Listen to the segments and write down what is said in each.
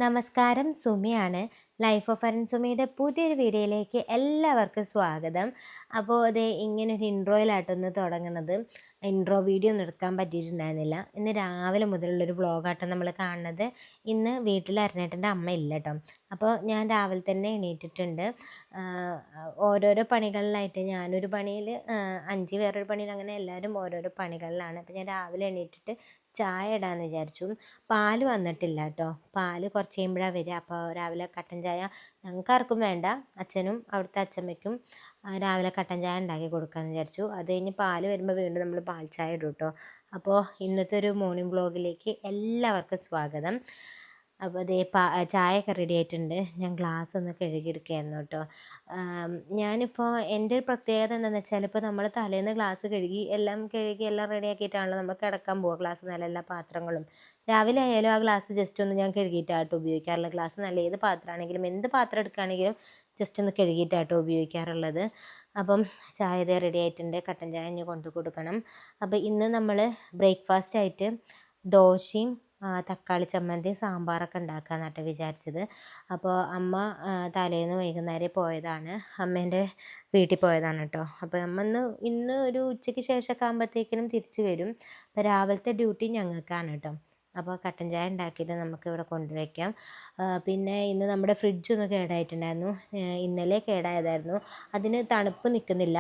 നമസ്കാരം, സുമിയാണ്. Life of Arun സുമിയുടെ പുതിയൊരു വീഡിയോയിലേക്ക് എല്ലാവർക്കും സ്വാഗതം. അപ്പോൾ ദേ ഇങ്ങനൊരു ഇൻട്രോയിലായിട്ടൊന്ന് തുടങ്ങുന്നത്. ഇൻട്രോ വീഡിയോ ഒന്നും എടുക്കാൻ പറ്റിയിട്ടുണ്ടായിരുന്നില്ല. ഇന്ന് രാവിലെ മുതലുള്ളൊരു വ്ളോഗാട്ടോ നമ്മൾ കാണുന്നത്. ഇന്ന് വീട്ടിൽ അരുണേട്ടൻ്റെ അമ്മ ഇല്ല കേട്ടോ. അപ്പോൾ ഞാൻ രാവിലെ തന്നെ എണീറ്റിട്ടുണ്ട്. ആഹ് ഓരോരോ പണികളിലായിട്ട് ഞാനൊരു പണിയിൽ, അഞ്ച് വേറൊരു പണിയിൽ, അങ്ങനെ എല്ലാവരും ഓരോരോ പണികളിലാണ്. അപ്പോൾ ഞാൻ രാവിലെ എണീറ്റിട്ട് ചായ ഇടാമെന്ന് വിചാരിച്ചു. പാല് വന്നിട്ടില്ല കേട്ടോ. പാല് കുറച്ച് കഴിയുമ്പോഴാണ് വരിക. അപ്പോൾ രാവിലെ കട്ടൻ ചായ ഞങ്ങൾക്കാർക്കും വേണ്ട, അച്ഛനും അവിടുത്തെ അച്ഛമ്മയ്ക്കും രാവിലെ കട്ടൻ ചായ ഉണ്ടാക്കി കൊടുക്കാമെന്ന് വിചാരിച്ചു. അത് കഴിഞ്ഞ് പാല് വരുമ്പോൾ വീണ്ടും നമ്മൾ പാൽ ചായ ഇടും കേട്ടോ. അപ്പോൾ ഇന്നത്തെ ഒരു മോർണിംഗ് വ്ളോഗിലേക്ക് എല്ലാവർക്കും സ്വാഗതം. അപ്പോൾ അതേ ചായയൊക്കെ റെഡി ആയിട്ടുണ്ട്. ഞാൻ ഗ്ലാസ് ഒന്ന് കഴുകിയെടുക്കുകയായിരുന്നു കേട്ടോ. ഞാനിപ്പോൾ എൻ്റെ ഒരു പ്രത്യേകത എന്താണെന്ന് വെച്ചാൽ, ഇപ്പോൾ നമ്മൾ തലേന്ന് ഗ്ലാസ് കഴുകി എല്ലാം റെഡിയാക്കിയിട്ടാണല്ലോ നമ്മൾ കിടക്കാൻ പോവുക. ഗ്ലാസ് നല്ല എല്ലാ പാത്രങ്ങളും രാവിലെ ആയാലും ആ ഗ്ലാസ് ജസ്റ്റ് ഒന്ന് ഞാൻ കഴുകിയിട്ടാട്ടോ ഉപയോഗിക്കാറുള്ളത്. ഗ്ലാസ് നല്ല ഏത് പാത്രമാണെങ്കിലും എന്ത് പാത്രം എടുക്കുകയാണെങ്കിലും ജസ്റ്റ് ഒന്ന് കഴുകിയിട്ടാട്ടോ ഉപയോഗിക്കാറുള്ളത്. അപ്പം ചായ ഇതേ റെഡി ആയിട്ടുണ്ട്. കട്ടൻ ചായ ഇനി കൊണ്ടു കൊടുക്കണം. അപ്പോൾ ഇന്ന് നമ്മൾ ബ്രേക്ക്ഫാസ്റ്റ് ആയിട്ട് ദോശയും തക്കാളി ചമ്മന്തിയും സാമ്പാറൊക്കെ ഉണ്ടാക്കാമെന്നാട്ടോ വിചാരിച്ചത്. അപ്പോൾ അമ്മ തലേന്ന് വൈകുന്നേരം പോയതാണ്, അമ്മേൻ്റെ വീട്ടിൽ പോയതാണ് കേട്ടോ. അപ്പോൾ അമ്മ ഇന്ന് ഒരു ഉച്ചയ്ക്ക് ശേഷമൊക്കെ ആകുമ്പോഴത്തേക്കിനും തിരിച്ചു വരും. അപ്പോൾ രാവിലത്തെ ഡ്യൂട്ടി ഞങ്ങൾക്കാണ് കേട്ടോ. അപ്പോൾ കട്ടൻ ചായ ഉണ്ടാക്കിയിട്ട് നമുക്ക് ഇവിടെ കൊണ്ടുവയ്ക്കാം. പിന്നെ ഇന്ന് നമ്മുടെ ഫ്രിഡ്ജൊന്ന് കേടായിട്ടുണ്ടായിരുന്നു. ഇന്നലെ കേടായതായിരുന്നു. അതിന് തണുപ്പ് നിൽക്കുന്നില്ല.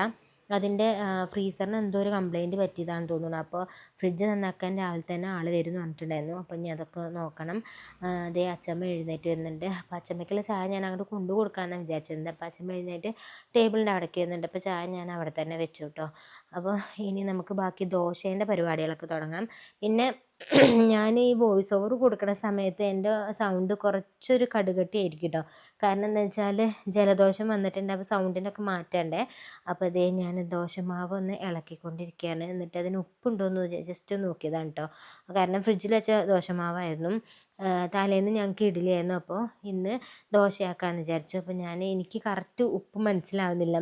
അതിൻ്റെ ഫ്രീസറിന് എന്തോ ഒരു കംപ്ലൈൻറ്റ് പറ്റിയതാണെന്ന് തോന്നുന്നു. അപ്പോൾ ഫ്രിഡ്ജ് നന്നാക്കാൻ രാവിലെ തന്നെ ആൾ വരും എന്ന് പറഞ്ഞിട്ടുണ്ടായിരുന്നു. അപ്പോൾ ഇനി അതൊക്കെ നോക്കണം. അതേ അച്ചമ്മ എഴുന്നേറ്റ് വരുന്നുണ്ട്. അപ്പോൾ അച്ചമ്മയ്ക്കുള്ള ചായ ഞാൻ അങ്ങോട്ട് കൊണ്ടു കൊടുക്കാമെന്നാണ് വിചാരിച്ചത്. അപ്പോൾ അച്ചമ്മ എഴുന്നേറ്റ് ടേബിളിൻ്റെ അവിടേക്ക് വരുന്നുണ്ട്. അപ്പോൾ ചായ ഞാൻ അവിടെ തന്നെ വെച്ചു കേട്ടോ. അപ്പോൾ ഇനി നമുക്ക് ബാക്കി ദോശേൻ്റെ പരിപാടികളൊക്കെ തുടങ്ങാം. പിന്നെ ഞാൻ ഈ വോയിസ് ഓവർ കൊടുക്കുന്ന സമയത്ത് എൻ്റെ സൗണ്ട് കുറച്ചൊരു കടുകട്ടിയായിരിക്കും കേട്ടോ. കാരണം എന്താ വെച്ചാൽ ജലദോഷം വന്നിട്ടുണ്ട്. അപ്പോൾ സൗണ്ടിനൊക്കെ മാറ്റണ്ടേ. അപ്പോൾ അതേ ഞാൻ ദോശമാവ് ഒന്ന് ഇളക്കിക്കൊണ്ടിരിക്കുകയാണ്. എന്നിട്ട് അതിന് ഉപ്പുണ്ടോയെന്ന് ജസ്റ്റ് നോക്കിയതാണ് കേട്ടോ. കാരണം ഫ്രിഡ്ജിൽ വെച്ച ദോശമാവായിരുന്നു. തലേന്ന് ഞങ്ങൾക്ക് ഇഡ്ഡലിയായിരുന്നു. അപ്പോൾ ഇന്ന് ദോശയാക്കാമെന്ന് വിചാരിച്ചു. അപ്പോൾ എനിക്ക് കറക്റ്റ് ഉപ്പ് മനസ്സിലാവുന്നില്ല.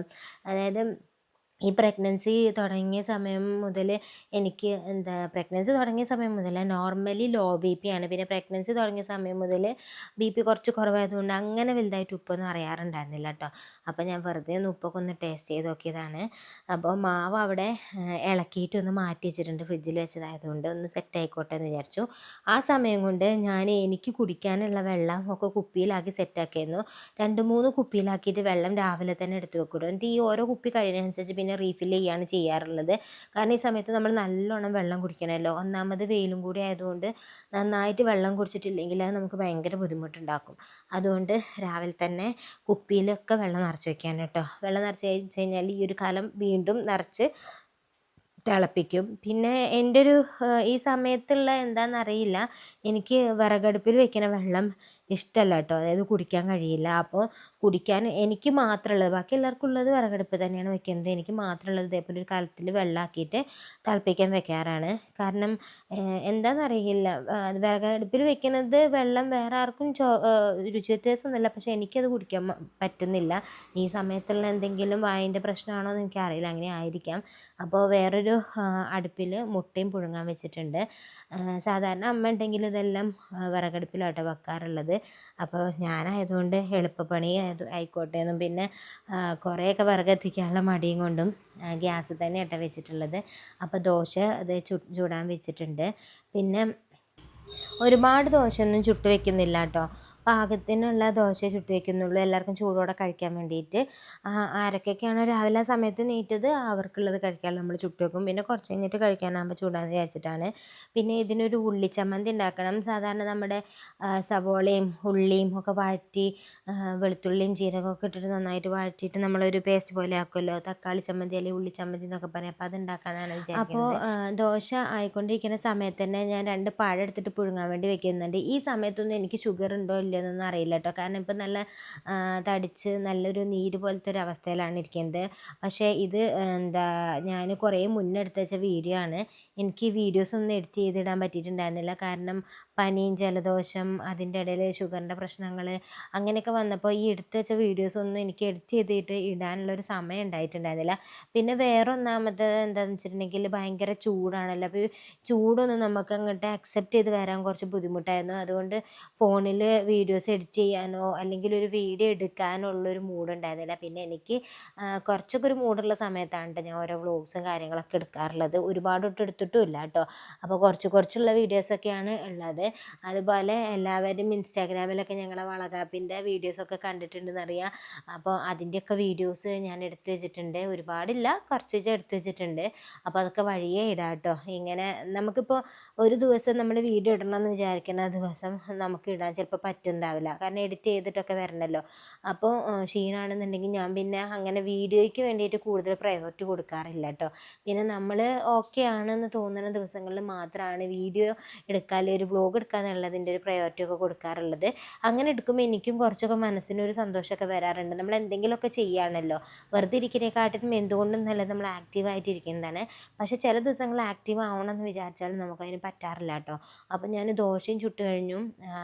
അതായത് ഈ പ്രഗ്നൻസി തുടങ്ങിയ സമയം മുതൽ പ്രഗ്നൻസി തുടങ്ങിയ സമയം മുതൽ നോർമലി ലോ ബി പി ആണ്. പിന്നെ പ്രഗ്നൻസി തുടങ്ങിയ സമയം മുതൽ ബി പി കുറച്ച് കുറവായതുകൊണ്ട് അങ്ങനെ വലുതായിട്ട് ഉപ്പൊന്നും അറിയാറുണ്ടായിരുന്നില്ല കേട്ടോ. അപ്പോൾ ഞാൻ വെറുതെ ഒന്ന് ഉപ്പൊക്കെ ഒന്ന് ടേസ്റ്റ് ചെയ്ത് നോക്കിയതാണ്. അപ്പോൾ മാവ് അവിടെ ഇളക്കിയിട്ടൊന്ന് മാറ്റി വെച്ചിട്ടുണ്ട്, ഫ്രിഡ്ജിൽ വെച്ചതായതുകൊണ്ട് ഒന്ന് സെറ്റ് ആയിക്കോട്ടെ എന്ന് വിചാരിച്ചു. ആ സമയം കൊണ്ട് എനിക്ക് കുടിക്കാനുള്ള വെള്ളം ഒക്കെ കുപ്പിയിലാക്കി സെറ്റാക്കിയായിരുന്നു. 2-3 കുപ്പിയിലാക്കിയിട്ട് വെള്ളം രാവിലെ തന്നെ എടുത്ത് വെക്കും. എന്നിട്ട് ഈ ഓരോ കുപ്പി കഴിയുന്നതനുസരിച്ച് പിന്നെ റീഫിൽ ചെയ്യാണ് ചെയ്യാറുള്ളത്. കാരണം ഈ സമയത്ത് നമ്മൾ നല്ലോണം വെള്ളം കുടിക്കണമല്ലോ. ഒന്നാമത് വെയിലും കൂടി ആയതുകൊണ്ട് നന്നായിട്ട് വെള്ളം കുടിച്ചിട്ടില്ലെങ്കിൽ അത് നമുക്ക് ഭയങ്കര ബുദ്ധിമുട്ടുണ്ടാക്കും. അതുകൊണ്ട് രാവിലെ തന്നെ കുപ്പിയിലൊക്കെ വെള്ളം നിറച്ച് വെക്കാൻ കേട്ടോ. വെള്ളം നിറച്ച് കഴിഞ്ഞാൽ ഈ ഒരു കാലം വീണ്ടും നിറച്ച് തിളപ്പിക്കും. പിന്നെ എൻ്റെ ഒരു ഈ സമയത്തുള്ള എന്താണെന്നറിയില്ല, എനിക്ക് വിറകടുപ്പിൽ വെക്കുന്ന വെള്ളം ഇഷ്ടമല്ല കേട്ടോ. അതായത് കുടിക്കാൻ കഴിയില്ല. അപ്പോൾ കുടിക്കാൻ എനിക്ക് മാത്രമുള്ളത്, ബാക്കി എല്ലാവർക്കും ഉള്ളത് വിറകടുപ്പ് തന്നെയാണ് വെക്കുന്നത്. എനിക്ക് മാത്രമുള്ളത് ഇതേപോലെ ഒരു കലത്തിൽ വെള്ളമാക്കിയിട്ട് തിളപ്പിക്കാൻ വെക്കാറാണ്. കാരണം എന്താണെന്നറിയില്ല, വിറകടുപ്പിൽ വെക്കുന്നത് വെള്ളം വേറെ ആർക്കും രുചി വ്യത്യാസമൊന്നുമില്ല. പക്ഷേ എനിക്കത് കുടിക്കാൻ പറ്റുന്നില്ല. ഈ സമയത്തുള്ള എന്തെങ്കിലും വായിൻ്റെ പ്രശ്നമാണോ എന്ന് എനിക്കറിയില്ല, അങ്ങനെ ആയിരിക്കാം. അപ്പോൾ വേറൊരു അടുപ്പിൽ മുട്ടയും പുഴുങ്ങാൻ വെച്ചിട്ടുണ്ട്. സാധാരണ അമ്മ ഉണ്ടെങ്കിൽ ഇതെല്ലാം വിറകടുപ്പിലാട്ടോ വെക്കാറുള്ളത്. അപ്പോൾ ഞാനായതുകൊണ്ട് എളുപ്പപ്പണി ആയിക്കോട്ടെ എന്നും, പിന്നെ കുറേയൊക്കെ വിറകെത്തിക്കാനുള്ള മടിയും കൊണ്ടും ഗ്യാസ് തന്നെ ആട്ടോ വെച്ചിട്ടുള്ളത്. അപ്പോൾ ദോശ അത് ചൂടാൻ വെച്ചിട്ടുണ്ട്. പിന്നെ ഒരുപാട് ദോശയൊന്നും ചുട്ട് വെക്കുന്നില്ല കേട്ടോ. പാകത്തിനുള്ള ദോശ ചുട്ട് വയ്ക്കുന്നുള്ളൂ, എല്ലാവർക്കും ചൂടോടെ കഴിക്കാൻ വേണ്ടിയിട്ട്. ആരൊക്കെയൊക്കെയാണോ രാവിലെ സമയത്ത് നീറ്റത് അവർക്കുള്ളത് കഴിക്കാൻ നമ്മൾ ചുട്ട് വെക്കും. പിന്നെ കുറച്ച് കഴിഞ്ഞിട്ട് കഴിക്കാനാകുമ്പോൾ ചൂടാന്ന് വിചാരിച്ചിട്ടാണ്. പിന്നെ ഇതിനൊരു ഉള്ളിച്ചമ്മന്തി ഉണ്ടാക്കണം. സാധാരണ നമ്മുടെ സവോളയും ഉള്ളിയും ഒക്കെ വഴറ്റി, വെളുത്തുള്ളിയും ജീരകമൊക്കെ ഇട്ടിട്ട് നന്നായിട്ട് വഴറ്റിയിട്ട് നമ്മളൊരു പേസ്റ്റ് പോലെ ആക്കുമല്ലോ, തക്കാളി ചമ്മന്തി അല്ലെങ്കിൽ ഉള്ളിച്ചമ്മന്തി എന്നൊക്കെ പറയും. അപ്പോൾ അത് ഉണ്ടാക്കാനാണ് വിചാരിക്കുന്നത്. അപ്പോൾ ദോശ ആയിക്കൊണ്ടിരിക്കുന്ന സമയത്ത് തന്നെ ഞാൻ 2 പഴം എടുത്തിട്ട് പുഴുങ്ങാൻ വേണ്ടി വെക്കുന്നുണ്ട്. ഈ സമയത്തൊന്നും എനിക്ക് ഷുഗർ ഉണ്ടോ ഇല്ലയെന്നൊന്നും അറിയില്ല കേട്ടോ. കാരണം ഇപ്പം നല്ല തടിച്ച് നല്ലൊരു നീര് പോലത്തെ ഒരു അവസ്ഥയിലാണ് ഇരിക്കുന്നത്. പക്ഷേ ഇത് ഞാൻ കുറേ മുന്നേ എടുത്ത് വെച്ച വീഡിയോ ആണ്. എനിക്ക് ഈ വീഡിയോസൊന്നും എഡിറ്റ് ചെയ്തിടാൻ പറ്റിയിട്ടുണ്ടായിരുന്നില്ല. കാരണം പനിയും ജലദോഷം, അതിൻ്റെ ഇടയിൽ ഷുഗറിൻ്റെ പ്രശ്നങ്ങൾ അങ്ങനെയൊക്കെ വന്നപ്പോൾ ഈ എടുത്ത് വെച്ച വീഡിയോസൊന്നും എനിക്ക് എഡിറ്റ് ചെയ്തിട്ട് ഇടാനുള്ളൊരു സമയം ഉണ്ടായിട്ടുണ്ടായിരുന്നില്ല. പിന്നെ വേറെ ഒന്നാമത് എന്താണെന്ന് വെച്ചിട്ടുണ്ടെങ്കിൽ ഭയങ്കര ചൂടാണല്ലോ. അപ്പോൾ ഈ ചൂടൊന്നും നമുക്ക് അങ്ങോട്ട് അക്സെപ്റ്റ് ചെയ്ത് വരാൻ കുറച്ച് ബുദ്ധിമുട്ടായിരുന്നു. അതുകൊണ്ട് ഫോണിൽ വീഡിയോസ് എഡിറ്റ് ചെയ്യാനോ അല്ലെങ്കിൽ ഒരു വീഡിയോ എടുക്കാനോ ഉള്ളൊരു മൂഡ് ഉണ്ടായിരുന്നില്ല. പിന്നെ എനിക്ക് കുറച്ചൊക്കെ ഒരു മൂഡുള്ള സമയത്താണ് ട്ടോ ഞാൻ ഓരോ വ്ളോഗ്സും കാര്യങ്ങളൊക്കെ എടുക്കാറുള്ളത്. ഒരുപാടൊട്ട് എടുത്തിട്ടുമില്ല കേട്ടോ. അപ്പോൾ കുറച്ചുള്ള വീഡിയോസൊക്കെയാണ് ഉള്ളത്. അതുപോലെ എല്ലാവരും ഇൻസ്റ്റാഗ്രാമിലൊക്കെ ഞങ്ങളുടെ വളകാപ്പിൻ്റെ വീഡിയോസൊക്കെ കണ്ടിട്ടുണ്ടെന്നറിയാം. അപ്പോൾ അതിൻ്റെയൊക്കെ വീഡിയോസ് ഞാൻ എടുത്ത് വെച്ചിട്ടുണ്ട്. ഒരുപാടില്ല, കുറച്ച് എടുത്ത് വെച്ചിട്ടുണ്ട്. അപ്പോൾ അതൊക്കെ വഴിയേ ഇടാം കേട്ടോ. ഇങ്ങനെ നമുക്കിപ്പോൾ ഒരു ദിവസം നമ്മൾ വീഡിയോ ഇടണമെന്ന് വിചാരിക്കുന്ന ദിവസം നമുക്ക് ഇടാൻ ചിലപ്പോൾ പറ്റുന്നുണ്ടാവില്ല. കാരണം എഡിറ്റ് ചെയ്തിട്ടൊക്കെ വരണമല്ലോ. അപ്പോൾ ക്ഷീണമാണെന്നുണ്ടെങ്കിൽ ഞാൻ പിന്നെ അങ്ങനെ വീഡിയോയ്ക്ക് വേണ്ടിയിട്ട് കൂടുതൽ പ്രയോറിറ്റി കൊടുക്കാറില്ല കേട്ടോ. പിന്നെ നമ്മൾ ഓക്കെ ആണെന്ന് തോന്നുന്ന ദിവസങ്ങളിൽ മാത്രമാണ് വീഡിയോ എടുക്കുക അല്ലെങ്കിൽ ഒരു വ്ളോഗ് എടുക്കുക എന്നുള്ളതിൻ്റെ ഒരു പ്രയോറിറ്റി ഒക്കെ കൊടുക്കാറുള്ളത്. അങ്ങനെ എടുക്കുമ്പോൾ എനിക്കും കുറച്ചൊക്കെ മനസ്സിനൊരു സന്തോഷമൊക്കെ വരാറുണ്ട്. നമ്മൾ എന്തെങ്കിലുമൊക്കെ ചെയ്യുകയാണല്ലോ. വെറുതെ ഇരിക്കുന്നതിനെക്കാട്ടിലും എന്തുകൊണ്ടും നല്ലത് നമ്മൾ ആക്റ്റീവായിട്ടിരിക്കുന്നതാണ്. പക്ഷേ ചില ദിവസങ്ങൾ ആക്റ്റീവ് ആവണമെന്ന് വിചാരിച്ചാലും നമുക്കതിന് പറ്റാറില്ല കേട്ടോ. അപ്പം ഞാൻ ദോശയും ചുട്ട് കഴിഞ്ഞു,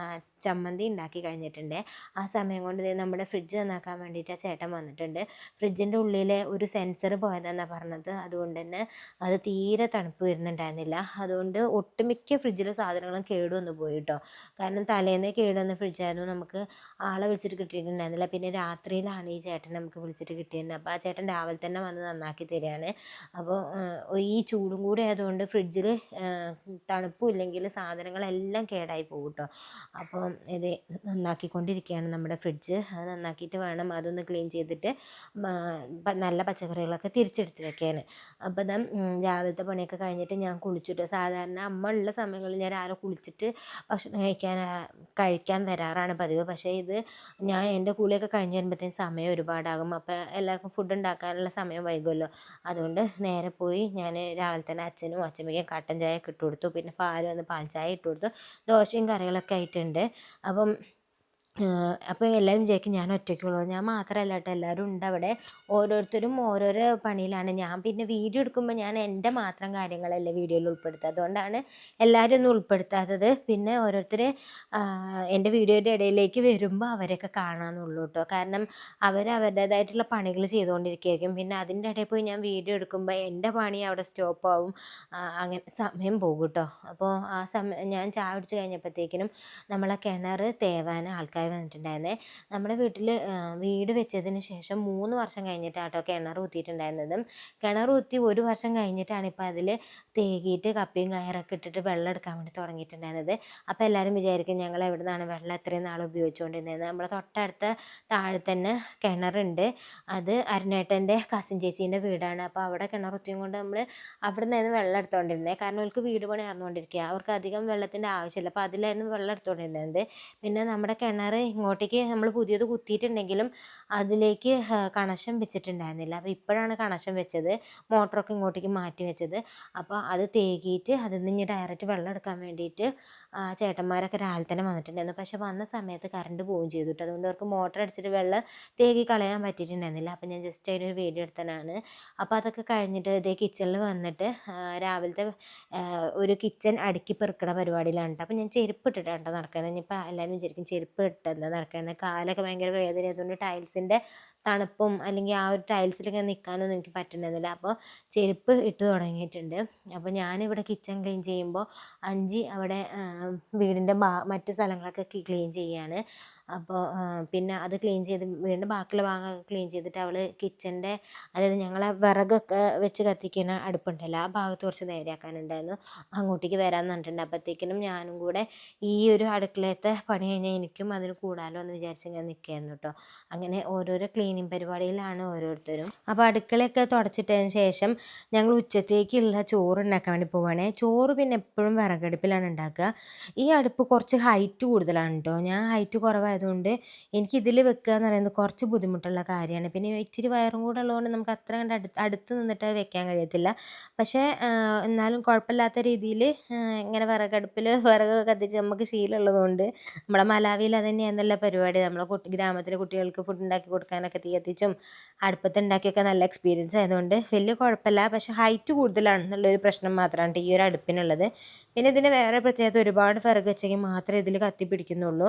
ചമ്മന്തി ഉണ്ടാക്കി കഴിഞ്ഞിട്ടുണ്ട്. ആ സമയം കൊണ്ട് നമ്മുടെ ഫ്രിഡ്ജ് നന്നാക്കാൻ വേണ്ടിയിട്ട് ആ ചേട്ടൻ വന്നിട്ടുണ്ട്. ഫ്രിഡ്ജിൻ്റെ ഉള്ളിലെ ഒരു സെൻസർ പോയതെന്നാണ് പറഞ്ഞത്. അതുകൊണ്ട് തന്നെ അത് തീരെ തണുപ്പ് വരുന്നുണ്ടായിരുന്നില്ല. അതുകൊണ്ട് ഒട്ടുമിക്ക ഫ്രിഡ്ജിലെ സാധനങ്ങളും കേടുവന്ന് പോയി കേട്ടോ. കാരണം തലേന്നേ കേടുവന്ന ഫ്രിഡ്ജായിരുന്നു. നമുക്ക് ആളെ വിളിച്ചിട്ട് കിട്ടിയിട്ടുണ്ടായിരുന്നില്ല. പിന്നെ രാത്രിയിലാണ് ഈ ചേട്ടൻ നമുക്ക് വിളിച്ചിട്ട് കിട്ടിയിരുന്നത്. അപ്പോൾ ആ ചേട്ടൻ രാവിലെ തന്നെ വന്ന് നന്നാക്കി തരികയാണ്. അപ്പോൾ ഈ ചൂടും കൂടി ആയതുകൊണ്ട് ഫ്രിഡ്ജിൽ തണുപ്പും ഇല്ലെങ്കിൽ സാധനങ്ങളെല്ലാം കേടായി പോകും കേട്ടോ. അപ്പോൾ ഇത് നന്നാക്കിക്കൊണ്ടിരിക്കുകയാണ് നമ്മുടെ ഫ്രിഡ്ജ്. അത് നന്നാക്കിയിട്ട് വേണം അതൊന്ന് ക്ലീൻ ചെയ്തിട്ട് നല്ല പച്ചക്കറികളൊക്കെ തിരിച്ചെടുത്ത് വെക്കാൻ. അപ്പോൾ ഇതാ രാവിലത്തെ പണിയൊക്കെ കഴിഞ്ഞിട്ട് ഞാൻ കുളിച്ചിട്ട്, സാധാരണ അമ്മ ഉള്ള സമയങ്ങളിൽ ഞാൻ രാവിലെ കുളിച്ചിട്ട് ഭക്ഷണം കഴിക്കാൻ വരാറാണ് പതിവ്. പക്ഷേ ഇത് ഞാൻ എൻ്റെ കുളിയൊക്കെ കഴിഞ്ഞ് വരുമ്പോഴത്തേക്കും സമയം ഒരുപാടാകും. അപ്പോൾ എല്ലാവർക്കും ഫുഡ് ഉണ്ടാക്കാനുള്ള സമയം വൈകുമല്ലോ. അതുകൊണ്ട് നേരെ പോയി ഞാൻ രാവിലെ തന്നെ അച്ഛനും അച്ഛമ്മയ്ക്കും കട്ടൻ ചായ ഒക്കെ ഇട്ട് കൊടുത്തു. പിന്നെ പാൽ വന്ന് പാൽ ചായ ഇട്ട് കൊടുത്തു. ദോശയും കറികളൊക്കെ ആയിട്ടുണ്ട്. അപ്പോൾ എല്ലാവരും വിചാരിക്കും ഞാൻ ഒറ്റയ്ക്കുള്ളൂ. ഞാൻ മാത്രമല്ല കേട്ടോ, എല്ലാവരും ഉണ്ട് അവിടെ. ഓരോരുത്തരും ഓരോരോ പണിയിലാണ്. ഞാൻ പിന്നെ വീഡിയോ എടുക്കുമ്പോൾ ഞാൻ എൻ്റെ മാത്രം കാര്യങ്ങളല്ലേ വീഡിയോയിൽ ഉൾപ്പെടുത്തുക. അതുകൊണ്ടാണ് എല്ലാവരും ഒന്നും ഉൾപ്പെടുത്താത്തത്. പിന്നെ ഓരോരുത്തർ എൻ്റെ വീഡിയോയുടെ ഇടയിലേക്ക് വരുമ്പോൾ അവരെയൊക്കെ കാണാമെന്നുള്ളൂ കേട്ടോ. കാരണം അവരുടേതായിട്ടുള്ള പണികൾ ചെയ്തുകൊണ്ടിരിക്കുകയായിരിക്കും. പിന്നെ അതിൻ്റെ ഇടയിൽ പോയി ഞാൻ വീഡിയോ എടുക്കുമ്പോൾ എൻ്റെ പണി അവിടെ സ്റ്റോപ്പാവും. അങ്ങനെ സമയം പോകും കേട്ടോ. അപ്പോൾ ആ സമയം ഞാൻ ചായ കുടിച്ച് കഴിഞ്ഞപ്പോഴത്തേക്കിനും നമ്മളെ കിണർ തേവാൻ ആൾക്കാർ വന്നിട്ടുണ്ടായിരുന്നേ. നമ്മുടെ വീട് വെച്ചതിന് ശേഷം 3 വർഷം കഴിഞ്ഞിട്ടാണ് കേട്ടോ കിണർ കുത്തിയിട്ടുണ്ടായിരുന്നത്. കിണർ കുത്തി 1 വർഷം കഴിഞ്ഞിട്ടാണ് ഇപ്പോൾ അതിൽ തേകിയിട്ട് കപ്പിയും കയറൊക്കെ ഇട്ടിട്ട് വെള്ളം എടുക്കാൻ വേണ്ടി തുടങ്ങിയിട്ടുണ്ടായിരുന്നത്. അപ്പോൾ എല്ലാവരും വിചാരിക്കും ഞങ്ങൾ എവിടെ നിന്നാണ് വെള്ളം ഇത്രയും നാൾ ഉപയോഗിച്ചുകൊണ്ടിരുന്നത്. നമ്മളെ തൊട്ടടുത്ത താഴെ തന്നെ കിണറുണ്ട്. അത് അരുണേട്ടൻ്റെ കസിൻ ചേച്ചീൻ്റെ വീടാണ്. അപ്പോൾ അവിടെ കിണർ കുത്തിയും കൊണ്ട് നമ്മൾ അവിടെ നിന്നായിരുന്നു വെള്ളം എടുത്തുകൊണ്ടിരുന്നത്. കാരണം അവർക്ക് വീട് പണി നടന്നുകൊണ്ടിരിക്കുക, അവർക്ക് അധികം വെള്ളത്തിൻ്റെ ആവശ്യമില്ല. അപ്പോൾ അതിലായിരുന്നു വെള്ളം എടുത്തുകൊണ്ടിരുന്നത്. പിന്നെ നമ്മുടെ കിണർ ഇങ്ങോട്ടേക്ക് നമ്മൾ പുതിയത് കുത്തിയിട്ടുണ്ടെങ്കിലും അതിലേക്ക് കണക്ഷൻ വെച്ചിട്ടുണ്ടായിരുന്നില്ല. അപ്പോൾ ഇപ്പോഴാണ് കണക്ഷൻ വെച്ചത്, മോട്ടറൊക്കെ ഇങ്ങോട്ടേക്ക് മാറ്റി വെച്ചത്. അപ്പോൾ അത് തേകിയിട്ട് അതിൽ നിന്ന് ഡയറക്റ്റ് വെള്ളം എടുക്കാൻ വേണ്ടിയിട്ട് ചേട്ടന്മാരൊക്കെ രാവിലെ തന്നെ വന്നിട്ടുണ്ടായിരുന്നു. പക്ഷേ വന്ന സമയത്ത് കറണ്ട് പോവുകയും ചെയ്തു കേട്ടോ. അതുകൊണ്ട് അവർക്ക് മോട്ടർ അടിച്ചിട്ട് വെള്ളം തേകി കളയാൻ പറ്റിയിട്ടുണ്ടായിരുന്നില്ല. അപ്പോൾ ഞാൻ ജസ്റ്റ് അതിനൊരു വീഡിയോ എടുത്തതാണ്. അപ്പോൾ അതൊക്കെ കഴിഞ്ഞിട്ട് ഇതേ കിച്ചണിൽ വന്നിട്ട് രാവിലത്തെ ഒരു കിച്ചൺ അടുക്കി പെറുക്കണ പരിപാടിയിലാണ് കേട്ടോ. അപ്പോൾ ഞാൻ ചെരുപ്പ് ഇട്ടിട്ടാണ് കേട്ടോ നടക്കുന്നത്. ഇനിയിപ്പോൾ എല്ലാവരും വിചാരിക്കും ചെരുപ്പ് ഇട്ടെന്താ നടക്കുന്നത്. കാലൊക്കെ ഭയങ്കര വേദന ആയതുകൊണ്ട് ടൈൽസിൻ്റെ തണുപ്പും അല്ലെങ്കിൽ ആ ഒരു ടൈൽസിലൊക്കെ നിൽക്കാനൊന്നും എനിക്ക് പറ്റുന്നില്ല. അപ്പോൾ ചെരുപ്പ് ഇട്ട് തുടങ്ങിയിട്ടുണ്ട്. അപ്പോൾ ഞാനിവിടെ കിച്ചൺ ക്ലീൻ ചെയ്യുമ്പോൾ അഞ്ചി അവിടെ വീടിൻ്റെ മറ്റ് സ്ഥലങ്ങളൊക്കെ ക്ലീൻ ചെയ്യുകയാണ്. അപ്പോൾ പിന്നെ അത് ക്ലീൻ ചെയ്ത് വീണ്ടും ബാക്കിയുള്ള ഭാഗമൊക്കെ ക്ലീൻ ചെയ്തിട്ട് അവൾ കിച്ചൻ്റെ, അതായത് ഞങ്ങളെ വിറകൊക്കെ വെച്ച് കത്തിക്കുന്ന അടുപ്പുണ്ടല്ലോ, ആ ഭാഗത്ത് കുറച്ച് നേരെയാക്കാനുണ്ടായിരുന്നു. അങ്ങോട്ടേക്ക് വരാമെന്ന് പറഞ്ഞിട്ടുണ്ട്. അപ്പോഴത്തേക്കിനും ഞാനും കൂടെ ഈ ഒരു അടുക്കളയത്തെ പണി കഴിഞ്ഞാൽ എനിക്കും അതിന് കൂടാലോ എന്ന് വിചാരിച്ചിങ്ങനെ നിൽക്കുകയായിരുന്നു കേട്ടോ. അങ്ങനെ ഓരോരോ ക്ലീനിങ് പരിപാടിയിലാണ് ഓരോരുത്തരും. അപ്പോൾ അടുക്കളയൊക്കെ തുടച്ചിട്ടതിന് ശേഷം ഞങ്ങൾ ഉച്ചത്തേക്കുള്ള ചോറ് ഉണ്ടാക്കാൻ വേണ്ടി പോവുകയാണ്. ചോറ് പിന്നെ എപ്പോഴും വിറകടുപ്പിലാണ് ഉണ്ടാക്കുക. ഈ അടുപ്പ് കുറച്ച് ഹൈറ്റ് കൂടുതലാണ് കേട്ടോ. ഞാൻ ഹൈറ്റ് കുറവായതുകൊണ്ട് എനിക്കിതിൽ വെക്കുക എന്ന് പറയുന്നത് കുറച്ച് ബുദ്ധിമുട്ടുള്ള കാര്യമാണ്. പിന്നെ ഇച്ചിരി വയറും കൂടെ ഉള്ളതുകൊണ്ട് നമുക്ക് അത്ര കണ്ട് അടുത്ത് നിന്നിട്ട് വെക്കാൻ കഴിയത്തില്ല. പക്ഷേ എന്നാലും കുഴപ്പമില്ലാത്ത രീതിയിൽ ഇങ്ങനെ വിറകടുപ്പിൽ വിറക് കത്തിച്ച് നമുക്ക് ശീലമുള്ളതുകൊണ്ട് നമ്മളെ മലാവിയിൽ അത് തന്നെയായിരുന്നല്ലോ പരിപാടി. നമ്മളെ ഗ്രാമത്തിലെ കുട്ടികൾക്ക് ഫുഡ് ഉണ്ടാക്കി കൊടുക്കാനൊക്കെ തീ കത്തിച്ചും അടുപ്പത്ത് ഉണ്ടാക്കിയൊക്കെ നല്ല എക്സ്പീരിയൻസ് ആയതുകൊണ്ട് വലിയ കുഴപ്പമില്ല. പക്ഷേ ഹൈറ്റ് കൂടുതലാണ് എന്നുള്ളൊരു പ്രശ്നം മാത്രമാണ് ഈ ഒരു അടുപ്പിനുള്ളത്. പിന്നെ ഇതിന് വേറെ പ്രത്യേകത ഒരുപാട് വിറക് വെച്ചെങ്കിൽ മാത്രമേ ഇതിൽ കത്തിപ്പിടിക്കുന്നുള്ളൂ.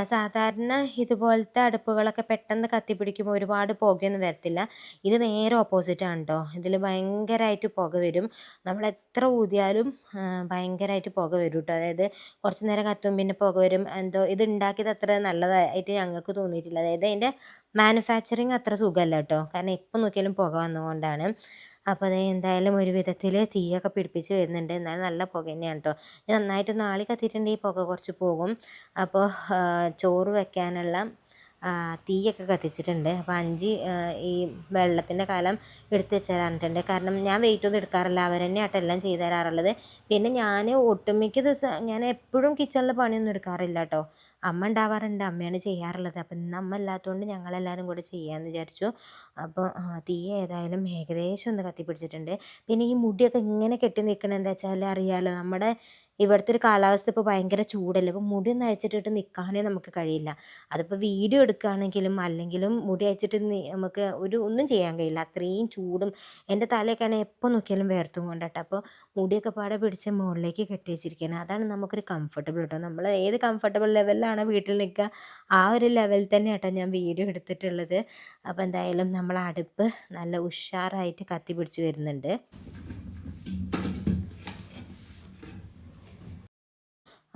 സാധാരണ ഇതുപോലത്തെ അടുപ്പുകളൊക്കെ പെട്ടെന്ന് കത്തിപ്പിടിക്കുമ്പോൾ ഒരുപാട് പുകയൊന്നും വരത്തില്ല. ഇത് നേരെ ഓപ്പോസിറ്റാണ് കേട്ടോ. ഇതിൽ ഭയങ്കരമായിട്ട് പുക വരും. നമ്മൾ എത്ര ഊതിയാലും ഭയങ്കരമായിട്ട് പുക വരും കേട്ടോ. അതായത് കുറച്ച് നേരം കത്തും പിന്നെ പുക വരും. എന്തോ ഇത് ഉണ്ടാക്കിയത് അത്ര നല്ലതായിട്ട് ഞങ്ങൾക്ക് തോന്നിയിട്ടില്ല. അതായത് അതിൻ്റെ മാനുഫാക്ചറിങ് അത്ര സുഖമല്ല കേട്ടോ. കാരണം എപ്പോൾ നോക്കിയാലും പുക വന്നുകൊണ്ടാണ്. അപ്പോൾ അത് എന്തായാലും ഒരു വിധത്തിൽ തീയൊക്കെ പിടിപ്പിച്ച് വരുന്നുണ്ട്. എന്നാലും നല്ല പുക തന്നെയാണ് കേട്ടോ. നന്നായിട്ടൊന്ന് ആളി കത്തിയിട്ടുണ്ടെങ്കിൽ പുക കുറച്ച് പോകും. അപ്പോൾ ചോറ് വെക്കാനുള്ള തീയൊക്കെ കത്തിച്ചിട്ടുണ്ട്. അപ്പോൾ അഞ്ച് ഈ വെള്ളത്തിൻ്റെ കലം എടുത്ത് വെച്ച് തരാനിട്ടുണ്ട്. കാരണം ഞാൻ വെയിറ്റൊന്നും എടുക്കാറില്ല, അവർ തന്നെയാട്ടോ എല്ലാം ചെയ്ത് തരാറുള്ളത്. പിന്നെ ഞാൻ ഒട്ടുമിക്ക ദിവസം ഞാൻ എപ്പോഴും കിച്ചണിൽ പണിയൊന്നും എടുക്കാറില്ല കേട്ടോ. അമ്മ ഉണ്ടാവാറുണ്ട്, അമ്മയാണ് ചെയ്യാറുള്ളത്. അപ്പം ഇന്ന് അമ്മ ഇല്ലാത്തതുകൊണ്ട് ഞങ്ങളെല്ലാവരും കൂടെ ചെയ്യാമെന്ന് വിചാരിച്ചു. അപ്പോൾ തീ ഏതായാലും ഏകദേശം ഒന്ന് കത്തിപ്പിടിച്ചിട്ടുണ്ട്. പിന്നെ ഈ മുടിയൊക്കെ ഇങ്ങനെ കെട്ടി നിൽക്കണത് എന്താ വെച്ചാൽ അറിയാമല്ലോ, നമ്മുടെ ഇവിടുത്തെ ഒരു കാലാവസ്ഥ ഇപ്പോൾ ഭയങ്കര ചൂടല്ലേ. അപ്പോൾ മുടി ഒന്ന് അഴിച്ചിട്ടിട്ട് നിൽക്കാനേ നമുക്ക് കഴിയില്ല. അതിപ്പോൾ വീഡിയോ എടുക്കുകയാണെങ്കിലും അല്ലെങ്കിലും മുടി അഴിച്ചിട്ട് നമുക്ക് ഒന്നും ചെയ്യാൻ കഴിയില്ല. അത്രയും ചൂടും എൻ്റെ തലയൊക്കെ ആണെങ്കിൽ എപ്പോൾ നോക്കിയാലും വേർത്തും കൊണ്ടിട്ട്. അപ്പോൾ മുടിയൊക്കെ പാടെ പിടിച്ച് മുകളിലേക്ക് കെട്ടി വെച്ചിരിക്കുകയാണ്. അതാണ് നമുക്കൊരു കംഫർട്ടബിൾ കേട്ടോ. നമ്മൾ ഏത് കംഫർട്ടബിൾ ലെവലിലാണ് വീട്ടിൽ നിൽക്കുക ആ ഒരു ലെവലിൽ തന്നെ കേട്ടോ ഞാൻ വീഡിയോ എടുത്തിട്ടുള്ളത്. അപ്പോൾ എന്തായാലും നമ്മൾ അടുപ്പ് നല്ല ഉഷാറായിട്ട് കത്തി പിടിച്ച് വരുന്നുണ്ട്.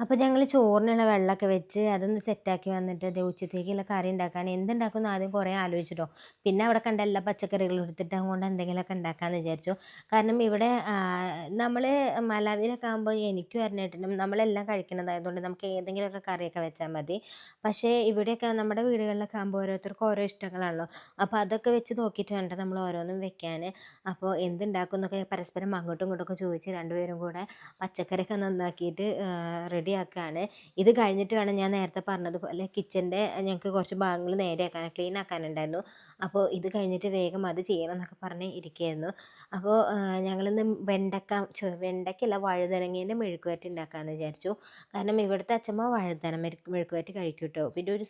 അപ്പോൾ ഞങ്ങൾ ചോറിനുള്ള വെള്ളമൊക്കെ വെച്ച് അതൊന്ന് സെറ്റാക്കി വന്നിട്ട് ദേ ഉച്ചത്തേക്കുള്ള കറി ഉണ്ടാക്കാൻ എന്തുണ്ടാക്കുമെന്ന് ആദ്യം കുറേ ആലോചിച്ചിട്ടോ. പിന്നെ അവിടെ കണ്ട എല്ലാ പച്ചക്കറികളും എടുത്തിട്ട് അങ്ങോട്ട് എന്തെങ്കിലുമൊക്കെ ഉണ്ടാക്കാമെന്ന് വിചാരിച്ചു. കാരണം ഇവിടെ നമ്മൾ മലാവിയിലൊക്കെ ആകുമ്പോൾ എനിക്കും അരിഞ്ഞേട്ടനും നമ്മളെല്ലാം കഴിക്കുന്നതായതുകൊണ്ട് നമുക്ക് ഏതെങ്കിലുമൊക്കെ കറിയൊക്കെ വെച്ചാൽ മതി. പക്ഷേ ഇവിടെയൊക്കെ നമ്മുടെ വീടുകളിലൊക്കെ ആകുമ്പോൾ ഓരോരുത്തർക്കും ഓരോ ഇഷ്ടങ്ങളാണല്ലോ. അപ്പോൾ അതൊക്കെ വെച്ച് നോക്കിയിട്ട് വേണ്ട നമ്മൾ ഓരോന്നും വെക്കാൻ. അപ്പോൾ എന്തുണ്ടാക്കും എന്നൊക്കെ പരസ്പരം അങ്ങോട്ടും ഇങ്ങോട്ടൊക്കെ ചോദിച്ച് രണ്ടുപേരും കൂടെ പച്ചക്കറിയൊക്കെ നന്നാക്കിയിട്ട് റെഡിയാക്കുകയാണ്. ഇത് കഴിഞ്ഞിട്ട് വേണം ഞാൻ നേരത്തെ പറഞ്ഞതുപോലെ കിച്ചൻ്റെ ഞങ്ങൾക്ക് കുറച്ച് ഭാഗങ്ങൾ നേരെയാക്കാൻ ക്ലീൻ ആക്കാനുണ്ടായിരുന്നു. അപ്പോൾ ഇത് കഴിഞ്ഞിട്ട് വേഗം അത് ചെയ്യണം എന്നൊക്കെ പറഞ്ഞ് ഇരിക്കുകയായിരുന്നു. അപ്പോൾ ഞങ്ങളിന്ന് വെണ്ടയ്ക്കല്ല വഴുതനങ്ങേൻ്റെ മെഴുക്കുവരട്ടി ഉണ്ടാക്കാമെന്ന് വിചാരിച്ചു. കാരണം ഇവിടുത്തെ അച്ചമ്മ വഴുതന മെഴുക്കുവരട്ടി കഴിക്കും കേട്ടോ. പിന്നെ ഒരു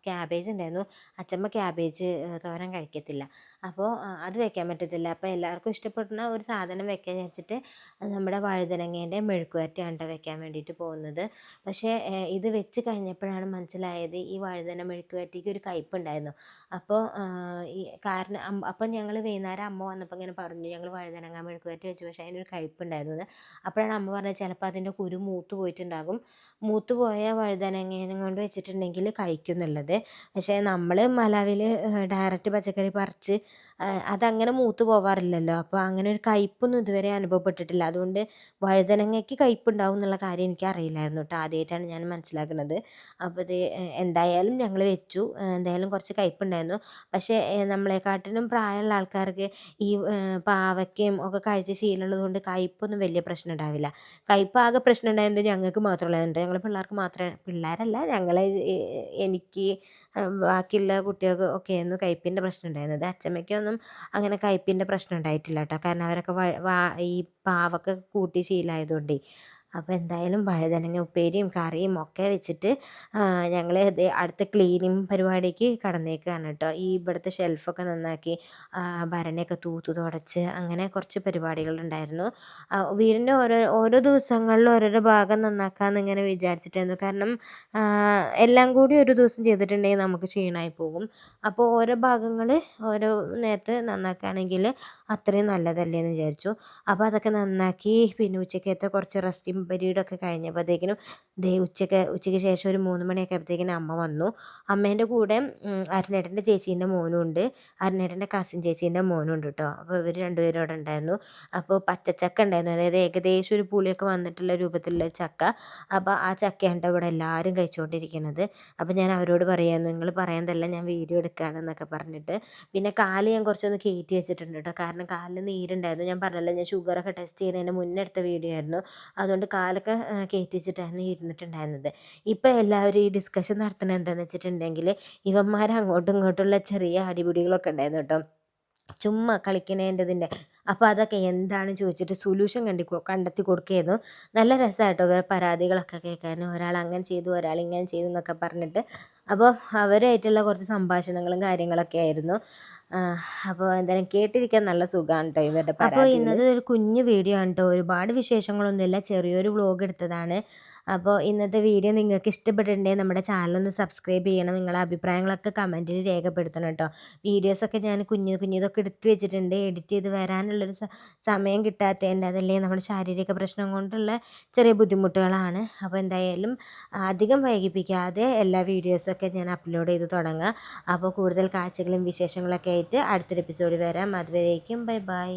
ക്യാബേജ് ഉണ്ടായിരുന്നു. അച്ചമ്മ ക്യാബേജ് തോരൻ കഴിക്കത്തില്ല. അപ്പോൾ അത് വെക്കാൻ പറ്റത്തില്ല. അപ്പോൾ എല്ലാവർക്കും ഇഷ്ടപ്പെടുന്ന ഒരു സാധനം വെക്കാൻ വിചാരിച്ചിട്ട് നമ്മുടെ വഴുതനങ്ങേൻ്റെ മെഴുക്കുവരട്ടിയാണ് കേട്ടോ വെക്കാൻ വേണ്ടിയിട്ട് പോകുന്നത്. പക്ഷേ ഇത് വെച്ച് കഴിഞ്ഞപ്പോഴാണ് മനസ്സിലായത് ഈ വഴുതന മെഴുക്കുവരട്ടിക്ക് ഒരു കയ്പ്പുണ്ടായിരുന്നു. അപ്പോൾ അപ്പം ഞങ്ങൾ വൈകുന്നേരം അമ്മ വന്നപ്പോൾ ഇങ്ങനെ പറഞ്ഞു ഞങ്ങൾ വഴുതനങ്ങ മെഴുക്കുവരട്ടി വെച്ചു പക്ഷേ അതിനൊരു കയ്പ്പുണ്ടായിരുന്നു. അപ്പോഴാണ് അമ്മ പറഞ്ഞത് ചിലപ്പോൾ അതിൻ്റെ കുരു മൂത്ത് പോയിട്ടുണ്ടാകും. മൂത്ത് പോയ വഴുതനങ്ങേനെ കൊണ്ട് വെച്ചിട്ടുണ്ടെങ്കിൽ കഴിക്കും എന്നുള്ളത്. പക്ഷേ നമ്മൾ മലാവിൽ ഡയറക്റ്റ് പച്ചക്കറി പറിച്ച് അതങ്ങനെ മൂത്ത് പോവാറില്ലല്ലോ. അപ്പോൾ അങ്ങനെ ഒരു കയ്പ്പൊന്നും ഇതുവരെ അനുഭവപ്പെട്ടിട്ടില്ല. അതുകൊണ്ട് വഴുതനങ്ങയ്ക്ക് കയ്പ്പുണ്ടാവും എന്നുള്ള കാര്യം എനിക്കറിയില്ലായിരുന്നു കേട്ടോ. ആദ്യമായിട്ടാണ് ഞാൻ മനസ്സിലാക്കുന്നത്. അപ്പോൾ ഇത് എന്തായാലും ഞങ്ങൾ വെച്ചു. എന്തായാലും കുറച്ച് കയ്പ്പുണ്ടായിരുന്നു. പക്ഷേ നമ്മളെക്കാട്ടിലും പ്രായമുള്ള ആൾക്കാർക്ക് ഈ പാവയ്ക്കയും ഒക്കെ കഴിച്ച് ശീലമുള്ളത് കൊണ്ട് കയ്പ്പൊന്നും വലിയ പ്രശ്നം ഉണ്ടാവില്ല. കയ്പ്പ് ആകെ പ്രശ്നം ഉണ്ടായത് ഞങ്ങൾക്ക് മാത്രമുള്ളതുണ്ട്. ഞങ്ങൾ പിള്ളേർക്ക് മാത്രമേ പിള്ളേരല്ല എനിക്ക് ബാക്കിയുള്ള കുട്ടികൾക്ക് ഒക്കെയായിരുന്നു കയ്പ്പിൻ്റെ പ്രശ്നം ഉണ്ടായിരുന്നത്. അച്ചമ്മയ്ക്കൊന്നും അങ്ങനെ കയ്പ്പിൻ്റെ പ്രശ്നം ഉണ്ടായിട്ടില്ല കേട്ടോ. കാരണം അവരൊക്കെ ഈ പാവൊക്കെ കൂട്ടി ശീലമായതുകൊണ്ടേ. അപ്പോൾ എന്തായാലും വഴുതനങ്ങ ഉപ്പേരിയും കറിയും ഒക്കെ വെച്ചിട്ട് ഞങ്ങൾ അടുത്ത ക്ലീനിങ് പരിപാടിക്ക് കടന്നേക്കുകയാണ് കേട്ടോ. ഈ ഇവിടുത്തെ ഷെൽഫൊക്കെ നന്നാക്കി ഭരണിയൊക്കെ തൂത്ത് തുടച്ച് അങ്ങനെ കുറച്ച് പരിപാടികളുണ്ടായിരുന്നു. വീടിൻ്റെ ഓരോ ദിവസങ്ങളിലും ഓരോരോ ഭാഗം നന്നാക്കാമെന്ന് ഇങ്ങനെ വിചാരിച്ചിട്ടായിരുന്നു. കാരണം എല്ലാം കൂടി ഒരു ദിവസം ചെയ്തിട്ടുണ്ടെങ്കിൽ നമുക്ക് ക്ഷീണമായി പോകും. അപ്പോൾ ഓരോ ഭാഗങ്ങൾ ഓരോ നേരത്ത് നന്നാക്കുകയാണെങ്കിൽ അത്രയും നല്ലതല്ലേ എന്ന് വിചാരിച്ചു. അപ്പോൾ അതൊക്കെ നന്നാക്കി പിന്നെ ഉച്ചക്കത്തെ കുറച്ച് റെസ്റ്റും പീരീഡൊക്കെ കഴിഞ്ഞപ്പോഴത്തേക്കിനും ഉച്ചയ്ക്ക് ശേഷം ഒരു 3 മണിയൊക്കെ ആയപ്പോഴത്തേക്കിനും അമ്മ വന്നു. അമ്മേൻ്റെ കൂടെ അരുണേട്ടൻ്റെ ചേച്ചീൻ്റെ മോനും ഉണ്ട്, അരുണേട്ടൻ്റെ കസിൻ ചേച്ചീൻ്റെ മോനും ഉണ്ട് കേട്ടോ. അപ്പോൾ ഇവർ രണ്ടുപേരും അവിടെ ഉണ്ടായിരുന്നു. അപ്പോൾ പച്ചച്ചക്ക ഉണ്ടായിരുന്നു, അതായത് ഏകദേശം ഒരു പുളിയൊക്കെ വന്നിട്ടുള്ള രൂപത്തിലുള്ള ചക്ക. അപ്പോൾ ആ ചക്കയാണ് ഇവിടെ എല്ലാവരും കഴിച്ചുകൊണ്ടിരിക്കുന്നത്. അപ്പോൾ ഞാൻ അവരോട് പറയായിരുന്നു നിങ്ങൾ പറയുന്നതല്ല ഞാൻ വീഡിയോ എടുക്കുകയാണെന്നൊക്കെ പറഞ്ഞിട്ട്. പിന്നെ കാല് ഞാൻ കുറച്ചൊന്ന് കയറ്റി വെച്ചിട്ടുണ്ട് കേട്ടോ. കാരണം കാലിൽ നീരുണ്ടായിരുന്നു. ഞാൻ പറഞ്ഞല്ലോ ഞാൻ ഷുഗറൊക്കെ ടെസ്റ്റ് ചെയ്യുന്നതിന് മുന്നേ എടുത്ത വീഡിയോ ആയിരുന്നു. അതുകൊണ്ട് കാലൊക്കെ കയറ്റി വെച്ചിട്ടായിരുന്നു ഇരുന്നിട്ടുണ്ടായിരുന്നത്. ഇപ്പോൾ എല്ലാവരും ഈ ഡിസ്കഷൻ നടത്തുന്നത് എന്താണെന്ന് വെച്ചിട്ടുണ്ടെങ്കിൽ ഇവന്മാർ അങ്ങോട്ടും ഇങ്ങോട്ടുള്ള ചെറിയ അടിപിടികളൊക്കെ ഉണ്ടായിരുന്നു കേട്ടോ. ചുമ്മാ കളിക്കണേൻ്റെതിൻ്റെ. അപ്പോൾ അതൊക്കെ എന്താണെന്ന് ചോദിച്ചിട്ട് സൊല്യൂഷൻ കണ്ടെത്തി കൊടുക്കുകയായിരുന്നു. നല്ല രസമായിട്ടോ ഇവരെ പരാതികളൊക്കെ കേൾക്കാൻ. ഒരാൾ അങ്ങനെ ചെയ്തു, ഒരാൾ ഇങ്ങനെ ചെയ്തു എന്നൊക്കെ പറഞ്ഞിട്ട്. അപ്പോൾ അവരായിട്ടുള്ള കുറച്ച് സംഭാഷണങ്ങളും കാര്യങ്ങളൊക്കെ ആയിരുന്നു. അപ്പോൾ എന്തായാലും കേട്ടിരിക്കാൻ നല്ല സുഖമാണ് കേട്ടോ ഇവരുടെ പരാതികൾ. അപ്പോൾ ഇന്നത്തെ ഒരു കുഞ്ഞു വീഡിയോ ആണ് കേട്ടോ, ഒരുപാട് വിശേഷങ്ങളൊന്നുമില്ല, ചെറിയൊരു വ്ലോഗ് എടുത്തതാണ്. അപ്പോൾ ഇന്നത്തെ വീഡിയോ നിങ്ങൾക്ക് ഇഷ്ടപ്പെട്ടിട്ടുണ്ടെങ്കിൽ നമ്മുടെ ചാനലൊന്ന് സബ്സ്ക്രൈബ് ചെയ്യണം. നിങ്ങളുടെ അഭിപ്രായങ്ങളൊക്കെ കമൻറ്റിൽ രേഖപ്പെടുത്തണം കേട്ടോ. വീഡിയോസൊക്കെ ഞാൻ കുഞ്ഞിതൊക്കെ എടുത്ത് വെച്ചിട്ടുണ്ട്. എഡിറ്റ് ചെയ്ത് വരാനുള്ളൊരു സമയം കിട്ടാത്തതിൻ്റെ, അതല്ലേ നമ്മുടെ ശാരീരിക പ്രശ്നം കൊണ്ടുള്ള ചെറിയ ബുദ്ധിമുട്ടുകളാണ്. അപ്പോൾ എന്തായാലും അധികം വൈകിപ്പിക്കാതെ എല്ലാ വീഡിയോസൊക്കെ ഞാൻ അപ്ലോഡ് ചെയ്ത് തുടങ്ങാം. അപ്പോൾ കൂടുതൽ കാഴ്ചകളും വിശേഷങ്ങളൊക്കെ ആയിട്ട് അടുത്തൊരു എപ്പിസോഡ് വരാം. അതുവരേക്കും ബൈ ബൈ.